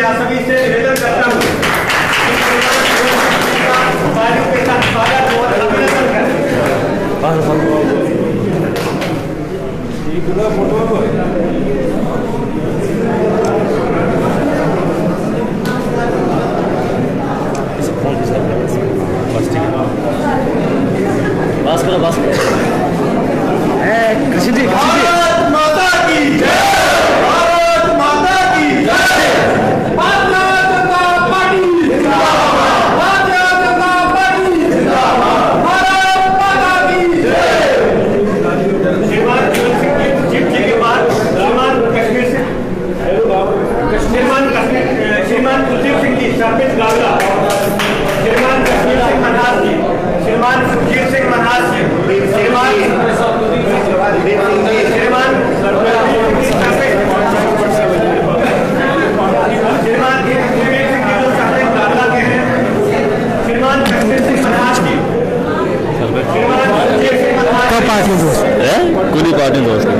मैं आप सभी से निवेदन करता हूँ के साथ स्वागत और अभिनंदन बस भारत माता की जय, भारत माता की जय, भारतीय जनता पार्टी जिंदाबाद, भारतीय जनता पार्टी जिंदाबाद, भारत माता की जय। श्रीमान जीत जी के बाद श्रीमान कश्मीर से श्रीमान कुलदीप सिंह जी सरपंच गावला, श्रीमान कश्मीर सिंह मनहास जी, श्रीमान सुखजीत सिंह मनहास जी, श्रीमान पार्टी दोस्त है, कुली पार्टी दोस्त है।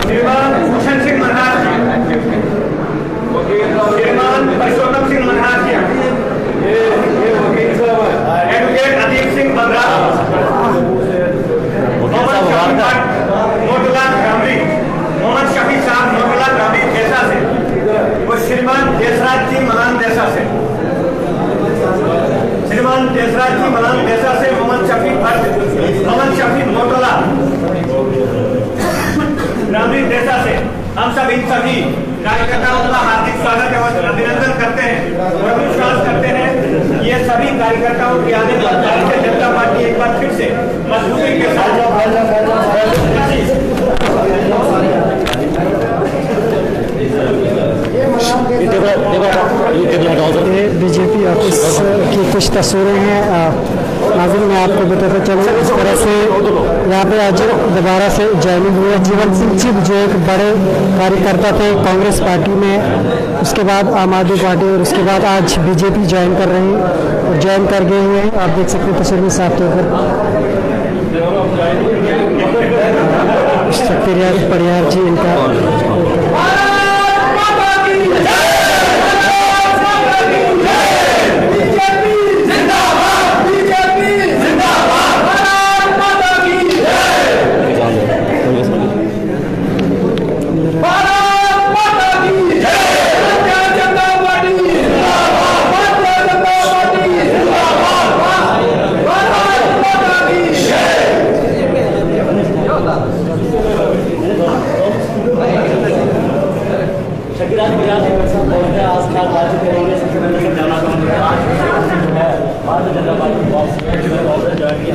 श्रीमान भूषण सिंह मनहास जी, श्रीमान परशोत्तम सिंह मनहास जी, एडवोकेट अदीप सिंह बंद्रा, मोटला ग्रामी, मोहम्मद शफी साहब मोटला ग्रामी देसा से, और श्रीमान देसराज जी मलान देसा से, श्रीमान देसराज जी मलान देसा से, मोहम्मद शफी मोटला ग्रामीण देसा से, हम सब इन सभी कार्यकर्ताओं का हार्दिक स्वागत एवं अभिनंदन करते हैं और विश्वास करते हैं ये सभी कार्यकर्ताओं के आने पर भारतीय जनता पार्टी एक बार फिर से मजबूती के साथ बीजेपी ऑफिस की कुछ तस्वीरें हैं। नाज़रीन मैं आपको बताता चलूँ इस तरह से यहाँ पे आज दोबारा से ज्वाइनिंग हुई है। जीवन सिंह जी जो एक बड़े कार्यकर्ता थे कांग्रेस पार्टी में, उसके बाद आम आदमी पार्टी और उसके बाद आज बीजेपी ज्वाइन कर रहे हैं और ज्वाइन कर गए हुए हैं। आप देख सकते हैं तस्वीर में साफ तौर पर शक्तिराज परिहार जी इनका भारतीय जनता पार्टी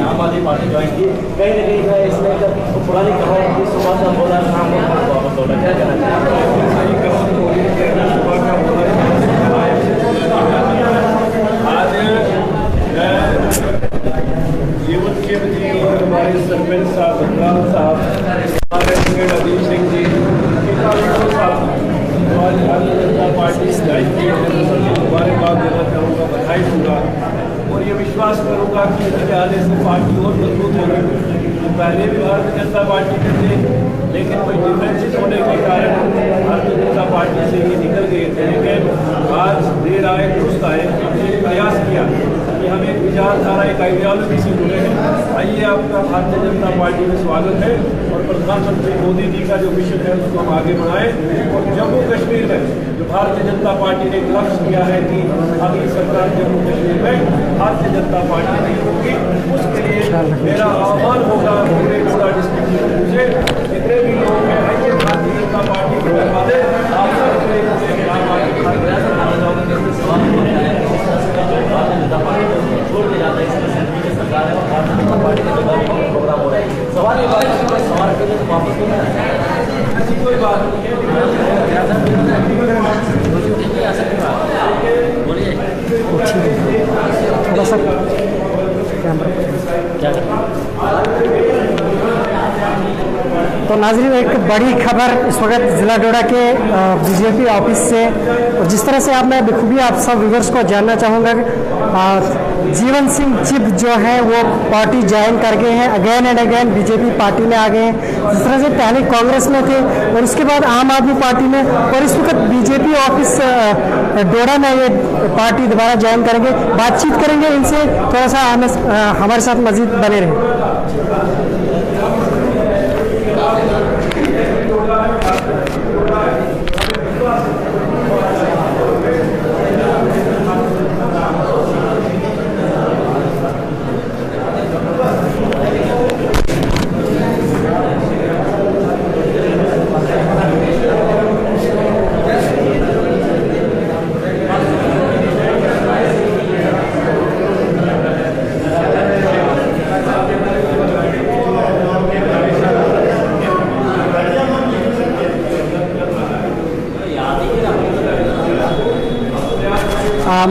आम आदमी पार्टी ज्वाइन की, कहीं ना कहीं है इसमें पुरानी कहानी की सुबह बोला क्या कहना आज जीवन के जी और हमारे सरपंच साहब बंगाल साहब, हमारे अदीप सिंह जी साहब भारतीय जनता पार्टी ज्वाइन की मुबारकबाद देना चाहूँगा, बधाई दूँगा और ये विश्वास करूँगा कि इसके आने से पार्टी और मजबूत होगी। पहले भी भारतीय जनता पार्टी के थे लेकिन कोई डिफरेंसेस होने के कारण भारतीय जनता पार्टी से ये निकल गए थे, लेकिन आज देर आए दुरुस्त आए, हमने प्रयास किया कि हम एक विचारधारा एक आइडियोलॉजी से जुड़े हैं। आइए आपका भारतीय जनता पार्टी में स्वागत है और प्रधानमंत्री मोदी जी का जो मिशन है उसको हम आगे बढ़ाएं और जम्मू कश्मीर में जो भारतीय जनता पार्टी ने एक लक्ष्य किया है कि अगली सरकार जम्मू कश्मीर में भारतीय जनता पार्टी नहीं होगी, उसके लिए मेरा आह्वान होगा पूरे पूरा डिस्ट्रिक्ट से जितने भी लोग हैं आइए भारतीय जनता पार्टी को करवा दें। आप सब छोड़ के जाता है इसमें सरकार है भारतीय जनता पार्टी के प्रोग्राम हो रहा है। सवाल ये बात है सवाल के लिए तो वापस तो ऐसी कोई बात नहीं है। थोड़ा सा कैमरा तो नाज़रीन एक बड़ी खबर इस वक्त जिला डोडा के बीजेपी ऑफिस से, और जिस तरह से मैं बखूबी आप सब व्यूअर्स को जानना चाहूँगा, जीवन सिंह चिब जो है वो पार्टी ज्वाइन कर गए हैं, again and again BJP party में आ गए हैं। जिस तरह से पहले कांग्रेस में थे और उसके बाद आम आदमी पार्टी में, और इस वक्त बीजेपी ऑफिस डोडा में ये पार्टी दोबारा ज्वाइन करेंगे। बातचीत करेंगे इनसे, थोड़ा सा हमारे साथ मजीद बने रहें।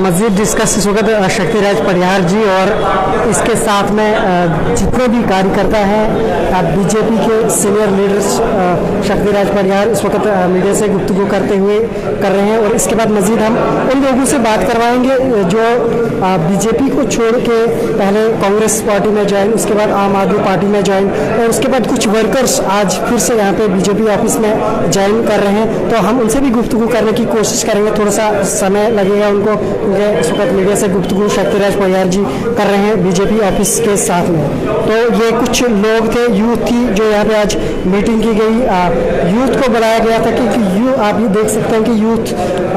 मज़ीद डिस्कस इस वक्त शक्तिराज परिहार जी और इसके साथ में जितने भी कार्यकर्ता हैं बीजेपी के सीनियर लीडर्स शक्तिराज परिहार इस वक्त मीडिया से गुफ्तगू करते हुए कर रहे हैं। और इसके बाद मज़ीद हम उन लोगों से बात करवाएंगे जो बीजेपी को छोड़ के पहले कांग्रेस पार्टी में ज्वाइन, उसके बाद आम आदमी पार्टी में ज्वाइन, और उसके बाद कुछ वर्कर्स आज फिर से यहाँ पे बीजेपी ऑफिस में ज्वाइन कर रहे हैं। तो हम उनसे भी गुफ्तगू करने की कोशिश करेंगे, थोड़ा सा समय लगेगा उनको, क्योंकि इस वक्त मीडिया से गुफ्तगू शक्तिराज परिहार जी कर रहे हैं बीजेपी ऑफिस के साथ में। तो ये कुछ लोग थे, यूथ थी जो यहाँ पे आज मीटिंग की गई, यूथ को बुलाया गया था क्योंकि आप ये देख सकते हैं कि यूथ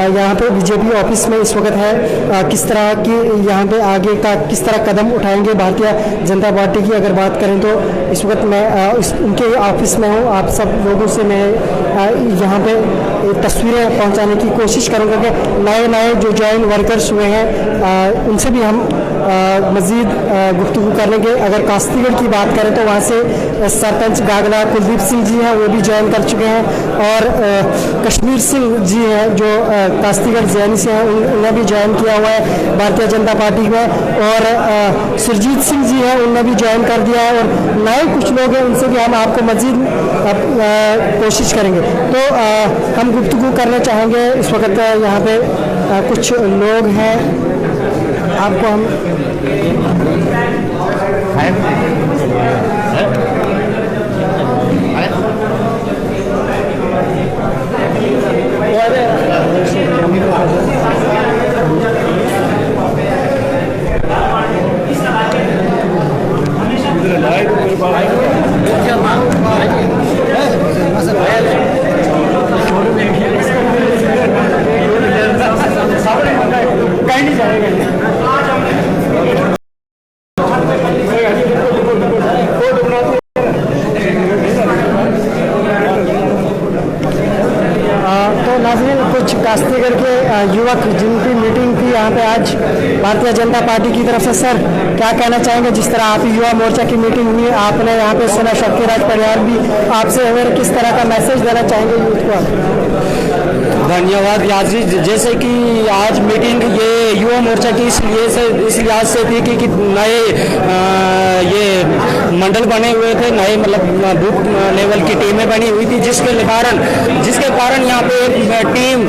यहाँ पे बीजेपी ऑफिस में इस वक्त है। किस तरह की यहाँ पे आगे का किस तरह कदम उठाएंगे भारतीय जनता पार्टी की अगर बात करें तो इस वक्त मैं उनके ऑफिस में हूँ। आप सब लोगों से मैं यहाँ पे तस्वीरें पहुँचाने की कोशिश करूँगा कि नए जो ज्वाइन वर्कर्स हुए हैं उनसे भी हम मज़ीद गुफ्तगू करेंगे। अगर कास्तीगढ़ की बात करें तो वहाँ से सरपंच गागला कुलदीप सिंह जी हैं, वो भी ज्वाइन कर चुके हैं, और कश्मीर सिंह जी हैं जो कास्तीगढ़ जैनी से हैं, उन्होंने भी ज्वाइन किया हुआ है भारतीय जनता पार्टी में, और सुरजीत सिंह जी हैं, उन्होंने भी ज्वाइन कर दिया है, और नए कुछ लोग हैं उनसे भी हम आपको मज़ीद कोशिश करेंगे। तो हम गुफ्तगू करना चाहेंगे इस वक्त यहाँ पे कुछ लोग हैं, आपको हम कास्तीगढ़ के युवक जिनकी मीटिंग थी यहाँ पे आज भारतीय जनता पार्टी की तरफ से, सर क्या कहना चाहेंगे? जिस तरह आप युवा मोर्चा की मीटिंग हुई, आपने यहाँ पे सुना शक्तिराज परिहार भी आपसे हुए, किस तरह का मैसेज देना चाहेंगे यूथ को? धन्यवाद याद जी। जैसे कि आज मीटिंग ये युवा मोर्चा की इस लिहाज से थी कि नए ये मंडल बने हुए थे, नए मतलब बूथ लेवल की टीमें बनी हुई थी, जिसके कारण यहाँ पे एक टीम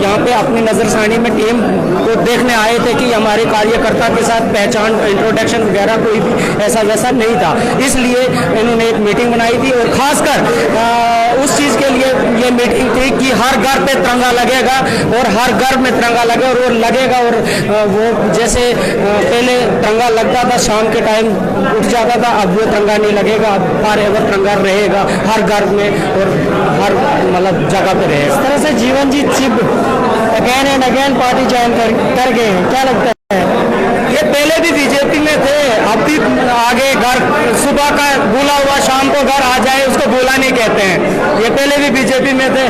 यहाँ पे अपनी नज़रसानी में टीम को देखने आए थे कि हमारे कार्यकर्ता के साथ पहचान इंट्रोडक्शन वगैरह कोई भी ऐसा वैसा नहीं था, इसलिए इन्होंने एक मीटिंग बनाई थी। और खासकर उस चीज़ के लिए ये मीटिंग थी कि हर घर पे तिरंगा लगेगा और हर घर में तिरंगा लगेगा, और वो लगेगा, और वो जैसे पहले तिरंगा लगता था शाम के टाइम उठ जाता था, अब वो तिरंगा नहीं लगेगा, अब हर एवर तिरंगा रहेगा हर घर में और हर मतलब जगह पे रहेगा। इस तरह से Jeevanjit Chib again and again party join कर गए हैं, क्या लगता है? ये पहले भी बीजेपी में थे, अब भी आगे घर सुबह का बुला हुआ शाम को घर आ जाए उसको बुला नहीं कहते हैं, ये पहले भी बीजेपी में थे।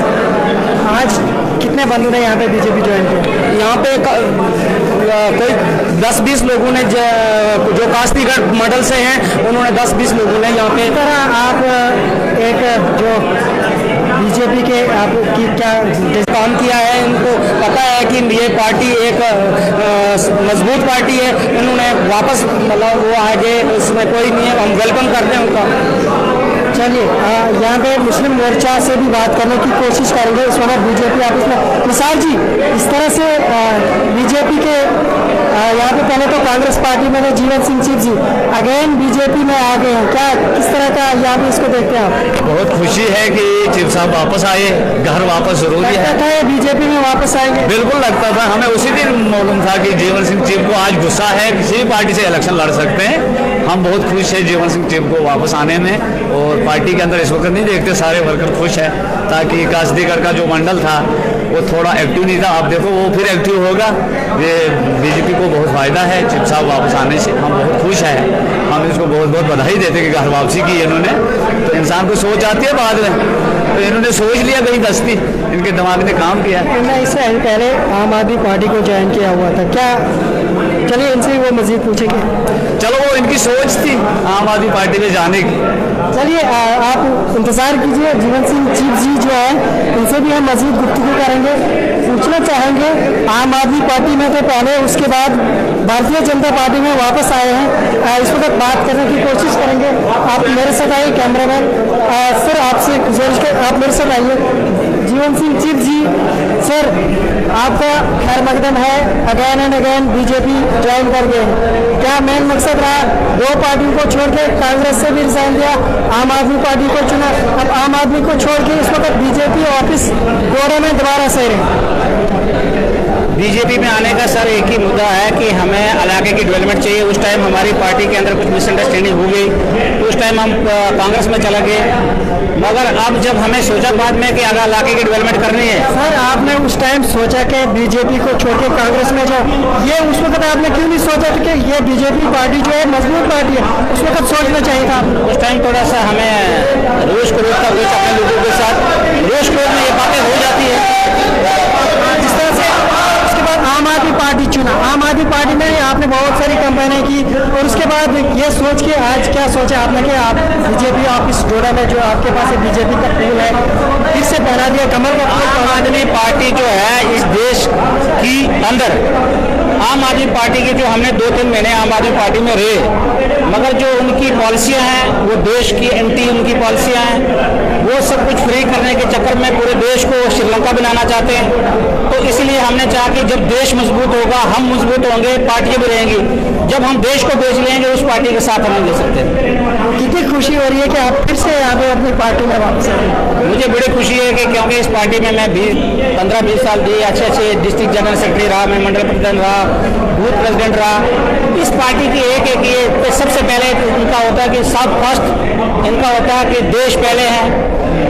आज कितने बंधु ने यहाँ पे बीजेपी ज्वाइन किया? यहाँ पे कोई 10-20 लोगों ने जो कास्तीगढ़ मॉडल से हैं उन्होंने 10-20 लोगों ने यहाँ पे। इस तरह आप एक जो बीजेपी के आपकी क्या काम किया है, इनको पता है कि ये पार्टी एक मजबूत पार्टी है, इन्होंने वापस मतलब वो आगे उसमें कोई नहीं है, हम वेलकम करते हैं उनका। चलिए यहाँ पे मुस्लिम मोर्चा से भी बात करने की कोशिश करेंगे इस वक्त बीजेपी ऑफिस में। निसार जी, इस तरह से बीजेपी के यहाँ पे पहले तो कांग्रेस पार्टी में थे जीवन सिंह चिप जी, अगेन बीजेपी में आ गए हैं, क्या किस तरह का यहाँ पे इसको देखते हैं आप? बहुत खुशी है कि चिप साहब वापस आए, घर वापस जरूरी है। लगता है बीजेपी में वापस आएंगे? बिल्कुल लगता था, हमें उसी दिन मालूम था कि जीवन सिंह चिप को आज गुस्सा है, किसी भी पार्टी से इलेक्शन लड़ सकते हैं। हम बहुत खुश है जीवन सिंह चिप को वापस आने में, और पार्टी के अंदर इस वक्त नहीं देखते सारे वर्कर खुश हैं, ताकि कासदीगढ़ का जो मंडल था वो थोड़ा एक्टिव नहीं था, आप देखो वो फिर एक्टिव होगा। ये बीजेपी को बहुत फायदा है चिप साहब वापस आने से, हम बहुत खुश हैं। हम इसको बहुत बहुत बधाई देते हैं कि घर वापसी की इन्होंने। तो इंसान को सोच आती है बाद में, तो इन्होंने सोच लिया कहीं दस्ती, इनके दिमाग ने काम किया। इससे पहले आम आदमी पार्टी को ज्वाइन किया हुआ था क्या? चलिए इनसे वो मजीद पूछेंगे। चलो वो इनकी सोच थी आम आदमी पार्टी में जाने की। चलिए आप इंतजार कीजिए, जीवन सिंह चिप जी जो है इनसे भी हम मजीद गुफ्तगू करेंगे। पूछना चाहेंगे, आम आदमी पार्टी में थे पहले, उसके बाद भारतीय जनता पार्टी में वापस आए हैं, इस वक्त बात करने की कोशिश करेंगे। आप मेरे साथ आइए, कैमरामैन सर आपसे गुजारिश कर आप मेरे साथ आइए। जीवन सिंह चिप जी सर, आपका खैर मकदम है, again and again BJP join कर गए, क्या मेन मकसद रहा? दो पार्टियों को छोड़ के कांग्रेस से भी रिजाइन दिया, आम आदमी पार्टी को चुना, अब आम आदमी को छोड़ के इस वक्त बीजेपी ऑफिस गोरा में दोबारा से रहे। बीजेपी में आने का सर एक ही मुद्दा है कि हमें इलाके की डेवलपमेंट चाहिए। उस टाइम हमारी पार्टी के अंदर कुछ मिसअंडरस्टैंडिंग हो गई, तो उस टाइम हम कांग्रेस में चला गए, मगर अब जब हमें सोचा बाद में कि अगर इलाके की डेवलपमेंट करनी है। सर आपने उस टाइम सोचा कि बीजेपी को छोड़ के कांग्रेस में जाओ, ये उस वक्त आपने क्यों नहीं सोचा कि ये बीजेपी पार्टी जो है मजबूत पार्टी है, उस वक्त सोचना चाहिए था? उस टाइम थोड़ा सा हमें रोज को रोज का रोज अपने लोगों के साथ रोज को रोज में ये बातें हो जाती है। जिस तरह से उसके बाद आम आदमी पार्टी चुना, आम आदमी पार्टी में आपने बहुत सारी कैंपेनें की, और उसके बाद ये सोच के आज क्या सोचा आपने कि आप बीजेपी ऑफिस डोडा में जो आपके पास बीजेपी का फूल है फिर से पहना दिया कमर का? आम आदमी पार्टी जो है इस देश की अंदर, आम आदमी पार्टी के जो हमने 2-3 महीने आम आदमी पार्टी में रहे, मगर जो उनकी पॉलिसियां हैं वो देश की एंटी उनकी पॉलिसियां हैं, वो सब कुछ फ्री करने के चक्कर में पूरे देश को श्रीलंका बनाना चाहते हैं। तो इसलिए हमने चाहा कि जब देश मजबूत होगा हम मजबूत होंगे, पार्टियां भी रहेंगी। जब हम देश को बेच लेंगे उस पार्टी के साथ हम नहीं ले सकते। कितनी खुशी हो रही है कि आप फिर से यहाँ पे अपनी पार्टी में वापस आए? मुझे बड़ी खुशी है कि क्योंकि इस पार्टी में मैं 15-20 साल दिए, अच्छे डिस्ट्रिक्ट जनरल सेक्रेटरी रहा, मैं मंडल प्रेसिडेंट रहा, बूथ प्रेसिडेंट रहा। इस पार्टी की एक ये सबसे पहले इनका होता है कि सब फर्स्ट इनका होता है कि देश पहले है,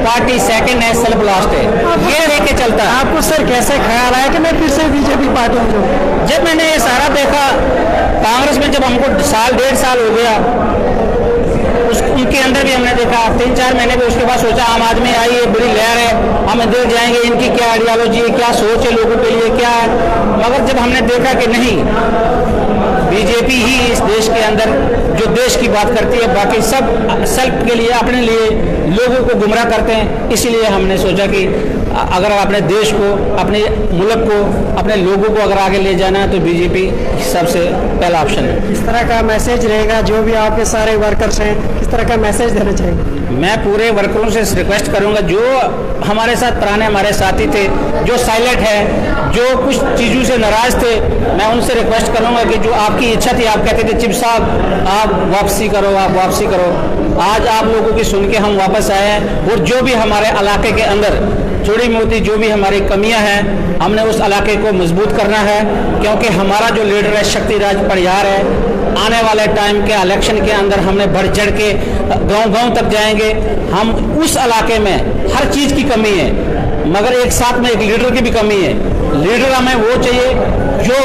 पार्टी सेकंड है, सेल्फ लास्ट है, ये लेके चलता है। आपको सर कैसे ख्याल आया कि मैं फिर से बीजेपी पार्टी में जाऊँ? जब मैंने ये सारा देखा कांग्रेस में, जब हमको 1.5 साल हो गया, उनके अंदर भी हमने देखा 3-4 महीने भी, उसके बाद सोचा आम आदमी आई है, बड़ी लहर है, हम देख जाएंगे इनकी क्या आइडियोलॉजी है, क्या सोच है लोगों के लिए क्या है। मगर जब हमने देखा कि नहीं, बीजेपी ही इस देश के अंदर जो देश की बात करती है, बाकी सब सेल्फ के लिए अपने लिए लोगों को गुमराह करते हैं, इसीलिए हमने सोचा कि अगर अपने देश को, अपने मुल्क को, अपने लोगों को अगर आगे ले जाना है तो बीजेपी सबसे पहला ऑप्शन है। इस तरह का मैसेज रहेगा, जो भी आपके सारे वर्कर्स हैं इस तरह का मैसेज देना चाहिए। मैं पूरे वर्करों से रिक्वेस्ट करूंगा, जो हमारे साथ पुराने हमारे साथी थे, जो साइलेंट है, जो कुछ चीज़ों से नाराज थे, मैं उनसे रिक्वेस्ट करूंगा कि जो आपकी इच्छा थी, आप कहते थे चिप साहब आप वापसी करो, आप वापसी करो, आज आप लोगों की सुन के हम वापस आए हैं। और जो भी हमारे इलाके के अंदर थोड़ी मोटी जो भी हमारी कमियां हैं, हमने उस इलाके को मजबूत करना है, क्योंकि हमारा जो लीडर है शक्तिराज परिहार है, आने वाले टाइम के इलेक्शन के अंदर हमने बढ़ चढ़ के गांव-गांव तक जाएंगे। हम उस इलाके में हर चीज़ की कमी है, मगर एक साथ में एक लीडर की भी कमी है। लीडर हमें वो चाहिए जो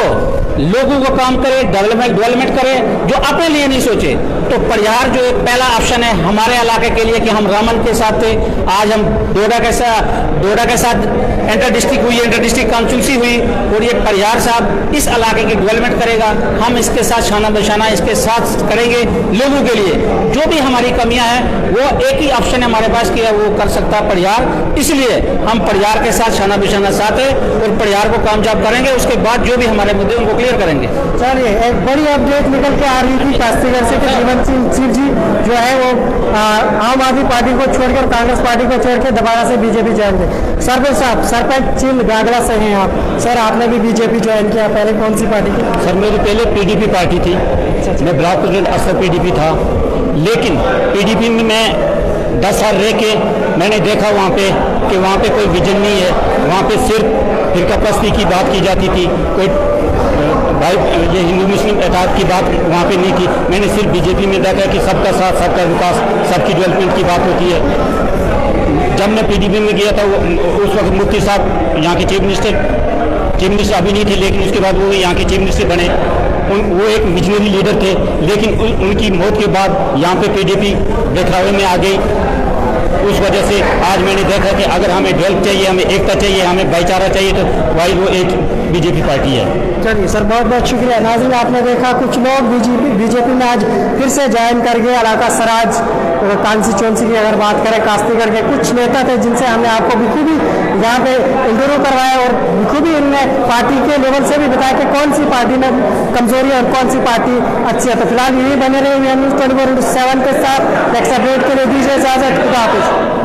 लोगों को काम करे, डेवलपमेंट करे, जो अपने लिए नहीं सोचे। तो परिहार जो एक पहला ऑप्शन है हमारे इलाके के लिए, कि हम रामन के साथ थे, आज हम डोडा के साथ इंटर डिस्ट्रिक्ट हुई, इंटर डिस्ट्रिक्ट काउंसिल हुई, और ये परिहार साहब इस इलाके की डेवलपमेंट करेगा। हम इसके साथ शाना बशाना इसके साथ करेंगे लोगों के लिए। जो भी हमारी कमियां हैं वो एक ही ऑप्शन है हमारे पास कि वो कर सकता है परिहार, इसलिए हम परिहार के साथ शाना बशाना साथ है और परिहार को कामयाब करेंगे। उसके बाद जो भी हमारे मुद्दे उनको क्लियर करेंगे। चलिए, एक बड़ी अपडेट निकल के आ रही थी कास्तीगढ़ से कि जीवन जीवन सिंह जी जो है वो आम आदमी पार्टी को छोड़कर कांग्रेस पार्टी को छोड़कर दोबारा से बीजेपी ज्वाइन किया। सरपंच साहब, सरपंच चिन्ह गागड़ा से हैं आप सर, आपने भी बीजेपी ज्वाइन किया, पहले कौन सी पार्टी की? सर मेरी पहले पीडीपी पार्टी थी, मैं ब्लॉक प्रेसिडेंट असर पीडीपी था, लेकिन पीडीपी में मैं 10 साल रह के मैंने देखा वहाँ पे कि वहाँ पे कोई विजन नहीं है, वहाँ पे सिर्फ फिरकापरस्ती की बात की जाती थी, कोई भाई ये हिंदू मुस्लिम एतहाद की बात वहाँ पे नहीं थी। मैंने सिर्फ बीजेपी में देखा कि सबका साथ, सबका विकास, सबकी डेवलपमेंट की बात होती है। जब मैं पीडीपी में गया था उस वक्त मुफ्ती साहब यहाँ के चीफ मिनिस्टर अभी नहीं थे, लेकिन उसके बाद वो यहाँ के चीफ मिनिस्टर बने। वो एक विजनरी लीडर थे, लेकिन उनकी मौत के बाद यहाँ पे पीडीपी बिखरावे में आ गई। उस वजह से आज मैंने देखा कि अगर हमें डेवलप चाहिए, हमें एकता चाहिए, हमें भाईचारा चाहिए, तो वही वो एक बीजेपी पार्टी है। चलिए सर, बहुत बहुत शुक्रिया। नाज़रीन, आपने देखा कुछ लोग बीजेपी में आज फिर से ज्वाइन कर गए। इलाका सराज कॉन्स्टिट्यूंसी की अगर बात करें, कास्तीगढ़ के कुछ नेता थे जिनसे हमने आपको बखूबी यहाँ पे इंटरव्यू करवाया और बखूबी इनने पार्टी के लेवल से भी बताया कि कौन सी पार्टी में कमजोरी है और कौन सी पार्टी अच्छी है। तो फिलहाल यही बने रहे न्यूज़ 24/7 के साथ। नेक्स्ट अपडेट के लिए दीजिए इजाजत। खुदा हाफिज़।